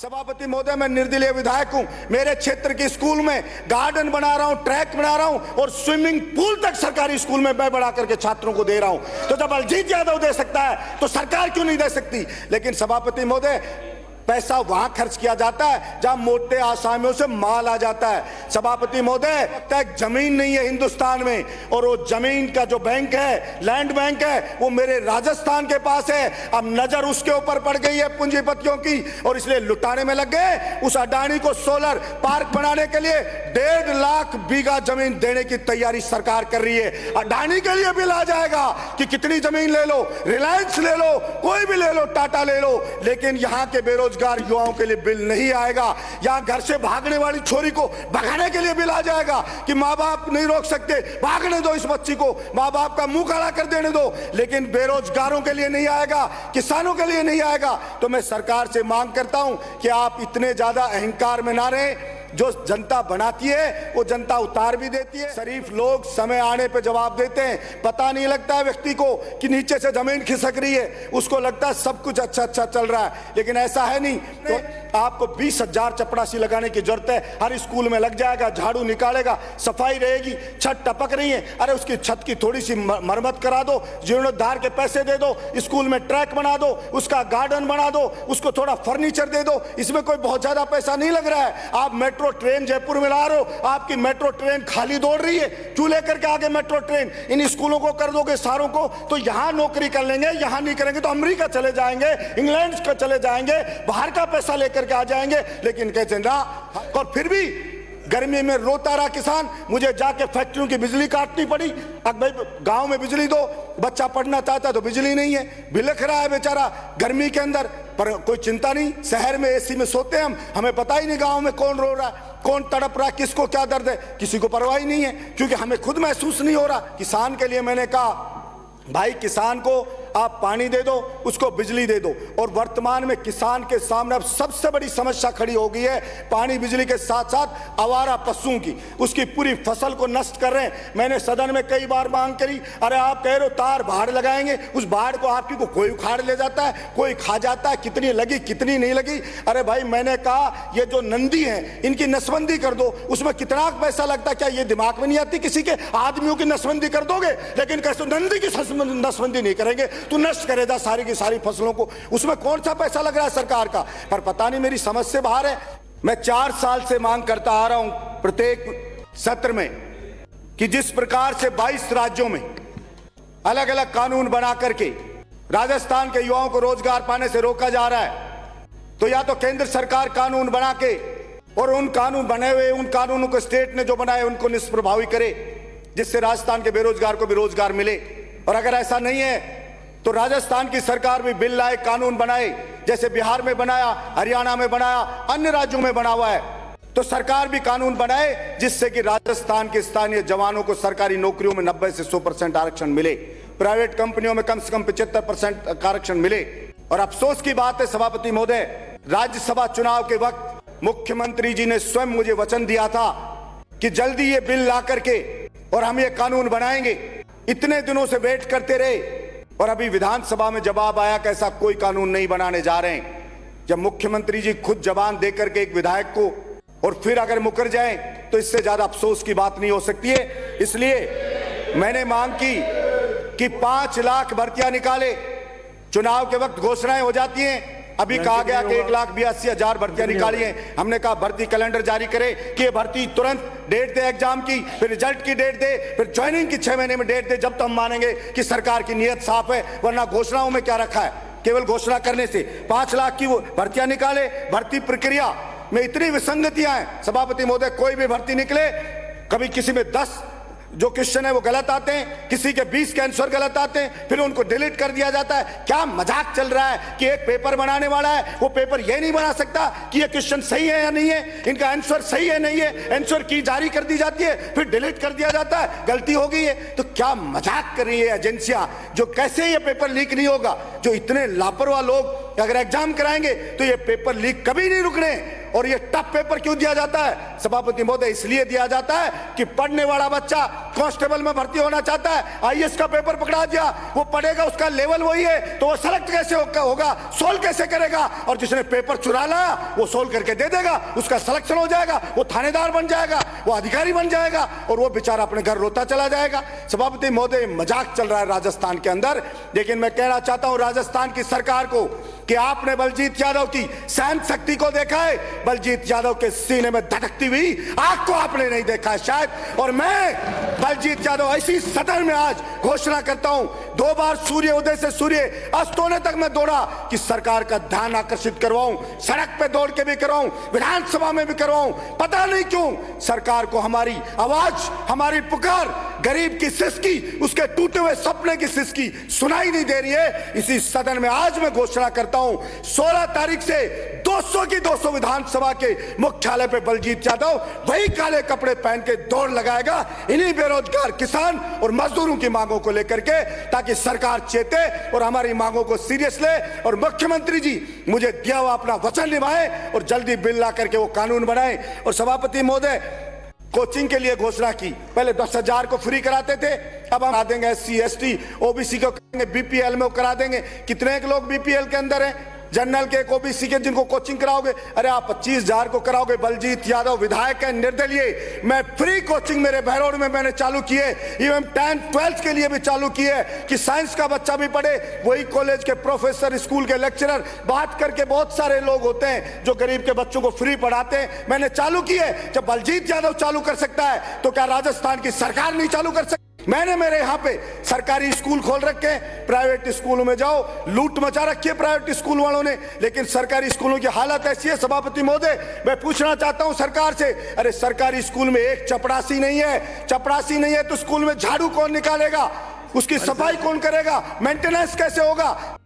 सभापति महोदय, मैं निर्दलीय विधायक हूं। मेरे क्षेत्र के स्कूल में गार्डन बना रहा हूं, ट्रैक बना रहा हूं और स्विमिंग पूल तक सरकारी स्कूल में मैं बना करके छात्रों को दे रहा हूं। तो जब अजीत यादव दे सकता है तो सरकार क्यों नहीं दे सकती? लेकिन सभापति महोदय, पैसा वहां खर्च किया जाता है जहां मोटे आसामियों से माल आ जाता है। सभापति महोदय, तक जमीन नहीं है हिंदुस्तान में, और वो जमीन का जो बैंक है, लैंड बैंक है, वो मेरे राजस्थान के पास है। अब नजर उसके ऊपर पड़ गई है पूंजीपतियों की, और इसलिए लुटाने में लग गए। उस अडानी को सोलर पार्क बनाने के लिए 1.5 लाख बीघा जमीन देने की तैयारी सरकार कर रही है। अडानी के लिए बिल आ जाएगा कि कितनी जमीन ले लो, रिलायंस ले लो, कोई भी ले लो, टाटा ले लो, लेकिन यहां के बेरोजगार युवाओं के लिए बिल नहीं आएगा। यहां घर से भागने वाली छोरी को भगाने के लिए बिल आ जाएगा कि मां बाप नहीं रोक सकते, भागने दो इस बच्ची को, मां बाप का मुंह काला कर देने दो, लेकिन बेरोजगारों के लिए नहीं आएगा, किसानों के लिए नहीं आएगा। तो मैं सरकार से मांग करता हूं कि आप इतने ज्यादा अहंकार में ना रहें। जो जनता बनाती है वो जनता उतार भी देती है। शरीफ लोग समय आने पे जवाब देते हैं। पता नहीं लगता है व्यक्ति को कि नीचे से जमीन खिसक रही है, उसको लगता है सब कुछ अच्छा अच्छा चल रहा है, लेकिन ऐसा है नहीं। तो आपको 20,000 चपरासी लगाने की जरूरत है। हर स्कूल में लग जाएगा, झाड़ू निकालेगा, सफाई रहेगी। छत टपक रही है, अरे उसकी छत की थोड़ी सी मरम्मत करा दो, जीर्णोद्धार के पैसे दे दो, स्कूल में ट्रैक बना दो, उसका गार्डन बना दो, उसको थोड़ा फर्नीचर दे दो। इसमें कोई बहुत ज्यादा पैसा नहीं लग रहा है। आप मेट्रो ट्रेन जयपुर में ला रहे हो, आपकी मेट्रो ट्रेन खाली दौड़ रही है, क्यों लेकर के आगे मेट्रो ट्रेन? इन स्कूलों को कर दोगे सारों को, तो यहां नौकरी कर लेंगे, यहां नहीं करेंगे तो अमेरिका चले जाएंगे, इंग्लैंड का चले जाएंगे, बाहर का पैसा लेकर के आ जाएंगे। लेकिन कहते ना, और फिर भी गर्मी में रोता रहा किसान, मुझे जाके फैक्ट्रियों की बिजली काटनी पड़ी। अब भाई गांव में बिजली दो, बच्चा पढ़ना चाहता है तो बिजली नहीं है, बिलख रहा है बेचारा गर्मी के अंदर, पर कोई चिंता नहीं। शहर में एसी में सोते हैं हम, हमें पता ही नहीं गांव में कौन रो रहा है, कौन तड़प रहा है, किसको क्या दर्द है, किसी को परवाह ही नहीं है, क्योंकि हमें खुद महसूस नहीं हो रहा। किसान के लिए मैंने कहा, भाई किसान को आप पानी दे दो, उसको बिजली दे दो। और वर्तमान में किसान के सामने अब सबसे बड़ी समस्या खड़ी हो गई है, पानी बिजली के साथ साथ आवारा पशुओं की, उसकी पूरी फसल को नष्ट कर रहे हैं। मैंने सदन में कई बार मांग करी, अरे आप कह रहे हो तार बाढ़ लगाएंगे, उस बाढ़ को आपकी को कोई उखाड़ ले जाता है, कोई खा जाता है, कितनी लगी कितनी नहीं लगी। अरे भाई मैंने कहा ये जो नंदी है इनकी नसबंदी कर दो, उसमें कितना पैसा लगता है, क्या ये दिमाग में नहीं आती किसी के? आदमियों की नसबंदी कर दोगे, लेकिन कैसे नंदी की नसबंदी नहीं करेंगे, तू नष्ट करेगा सारी की सारी फसलों को, उसमें कौन सा पैसा लग रहा है सरकार का? पर पता नहीं मेरी समझ से बाहर है। मैं 4 साल से मांग करता आ रहा हूं प्रत्येक सत्र में कि जिस प्रकार से 22 राज्यों में अलग अलग कानून बना करके राजस्थान के युवाओं को रोजगार पाने से रोका जा रहा है, तो या तो केंद्र सरकार कानून बना के और उन कानून बने हुए उन कानूनों को स्टेट ने जो बनाए उनको निष्प्रभावी करे, जिससे राजस्थान के बेरोजगार को भी रोजगार मिले। और अगर ऐसा नहीं है तो राजस्थान की सरकार भी बिल लाए, कानून बनाए, जैसे बिहार में बनाया, हरियाणा में बनाया, अन्य राज्यों में बना हुआ है, तो सरकार भी कानून बनाए जिससे कि राजस्थान के स्थानीय जवानों को सरकारी नौकरियों में 90 से 100% आरक्षण मिले, प्राइवेट कंपनियों में कम से कम 75% आरक्षण मिले। और अफसोस की बात है सभापति महोदय, राज्यसभा चुनाव के वक्त मुख्यमंत्री जी ने स्वयं मुझे वचन दिया था कि जल्दी ये बिल ला करके और हम ये कानून बनाएंगे। इतने दिनों से वेट करते रहे और अभी विधानसभा में जवाब आया कि ऐसा कोई कानून नहीं बनाने जा रहे हैं। जब मुख्यमंत्री जी खुद जबान देकर के एक विधायक को और फिर अगर मुकर जाएं तो इससे ज्यादा अफसोस की बात नहीं हो सकती है। इसलिए मैंने मांग की कि 5 लाख भर्तियां निकाले। चुनाव के वक्त घोषणाएं हो जाती हैं, अभी कहा गया कि 1,82,000 भर्तियां निकाली हैं। हमने कहा भर्ती कैलेंडर जारी करे कि ये भर्ती तुरंत डेट दे एग्जाम की, फिर रिजल्ट की डेट दे, फिर ज्वाइनिंग की 6 महीने में डेट दे, जब तो हम मानेंगे कि सरकार की नीयत साफ है। वरना घोषणाओं में क्या रखा है, केवल घोषणा करने से 5 लाख की वो भर्तियां निकाले। भर्ती प्रक्रिया में इतनी विसंगतियां हैं सभापति महोदय, कोई भी भर्ती निकले, कभी किसी में 10 जो क्वेश्चन है वो गलत आते हैं, किसी के 20 के आंसर गलत आते हैं, फिर उनको डिलीट कर दिया जाता है। क्या मजाक चल रहा है कि एक पेपर बनाने वाला है वो पेपर ये नहीं बना सकता कि ये क्वेश्चन सही है या नहीं है, इनका आंसर सही है नहीं है, आंसर की जारी कर दी जाती है, फिर डिलीट कर दिया जाता है, गलती हो गई है। तो क्या मजाक कर रही है एजेंसियां, जो कैसे ये पेपर लीक नहीं होगा? जो इतने लापरवाह लोग अगर एग्जाम कराएंगे तो ये पेपर लीक कभी नहीं रुकने। और ये टफ पेपर क्यों दिया जाता है सभापति महोदय? इसलिए दिया जाता है कि पढ़ने वाला बच्चा कांस्टेबल में भर्ती होना चाहता है, आईएएस का पेपर पकड़ा दिया, वो पढ़ेगा, उसका लेवल वही है, तो वो सेलेक्ट कैसे होगा, सोल्व कैसे करेगा? और जिसने पेपर चुरा लाया वो सोल्व करके दे देगा, उसका सिलेक्शन हो जाएगा, वो थानेदार बन जाएगा, वो अधिकारी बन जाएगा, और वो बेचारा अपने घर रोता चला जाएगा। सभापति महोदय, मजाक चल रहा है राजस्थान के अंदर, लेकिन मैं कहना चाहता हूं राजस्थान की सरकार को कि आपने बलजीत यादव की सहन शक्ति को देखा है, बलजीत यादव के सीने में धड़कती हुई आग को आपने नहीं देखा है शायद। और मैं बलजीत यादव ऐसी सदन में आज घोषणा करता हूं, 2 बार सूर्य उदय से सूर्य अस्त होने तक मैं दौड़ा कि सरकार का ध्यान आकर्षित करवाऊं, सड़क पे दौड़ के भी करवाऊं, विधानसभा में भी करवाऊं। पता नहीं क्यों सरकार को हमारी आवाज, हमारी पुकार, गरीब की सिसकी, उसके टूटे हुए सपने की सिसकी सुनाई नहीं दे रही है। इसी सदन में आज मैं घोषणा करता हूं, 16 तारीख से 200 की 200 विधानसभा के मुख्यालय पे बलजीत यादव वही काले कपड़े पहन के दौड़ लगाएगा इन्हीं बेरोजगार किसान और मजदूरों की मांगों को लेकर के, ताकि सरकार चेते और हमारी मांगों को सीरियस ले, और मुख्यमंत्री जी मुझे दिया हुआ अपना वचन निभाए और जल्दी बिल ला करके वो कानून बनाए। और सभापति महोदय, कोचिंग के लिए घोषणा की, पहले 10,000 को फ्री कराते थे, अब हम करा देंगे SC ST OBC को करेंगे, BPL में करा देंगे। कितने एक लोग BPL के अंदर हैं, जनरल के, OBC के, जिनको कोचिंग कराओगे? अरे आप 25,000 को कराओगे। बलजीत यादव विधायक है, निर्दलीय, मैं फ्री कोचिंग मेरे बहरौड़ में मैंने चालू की है, इवन 10th 12th के लिए भी चालू की है कि साइंस का बच्चा भी पढ़े। वही कॉलेज के प्रोफेसर, स्कूल के लेक्चरर, बात करके बहुत सारे लोग होते हैं जो गरीब के बच्चों को फ्री पढ़ाते हैं, मैंने चालू की है। जब बलजीत यादव चालू कर सकता है तो क्या राजस्थान की सरकार नहीं चालू कर सकती? मैंने मेरे यहां पे सरकारी स्कूल खोल रखे, प्राइवेट स्कूलों में जाओ, लूट मचा रखी है प्राइवेट स्कूल वालों ने, लेकिन सरकारी स्कूलों की हालत ऐसी है। सभापति महोदय, मैं पूछना चाहता हूं सरकार से, अरे सरकारी स्कूल में एक चपरासी नहीं है, चपरासी नहीं है तो स्कूल में झाड़ू कौन निकालेगा, उसकी सफाई कौन करेगा, मेंटेनेंस कैसे होगा?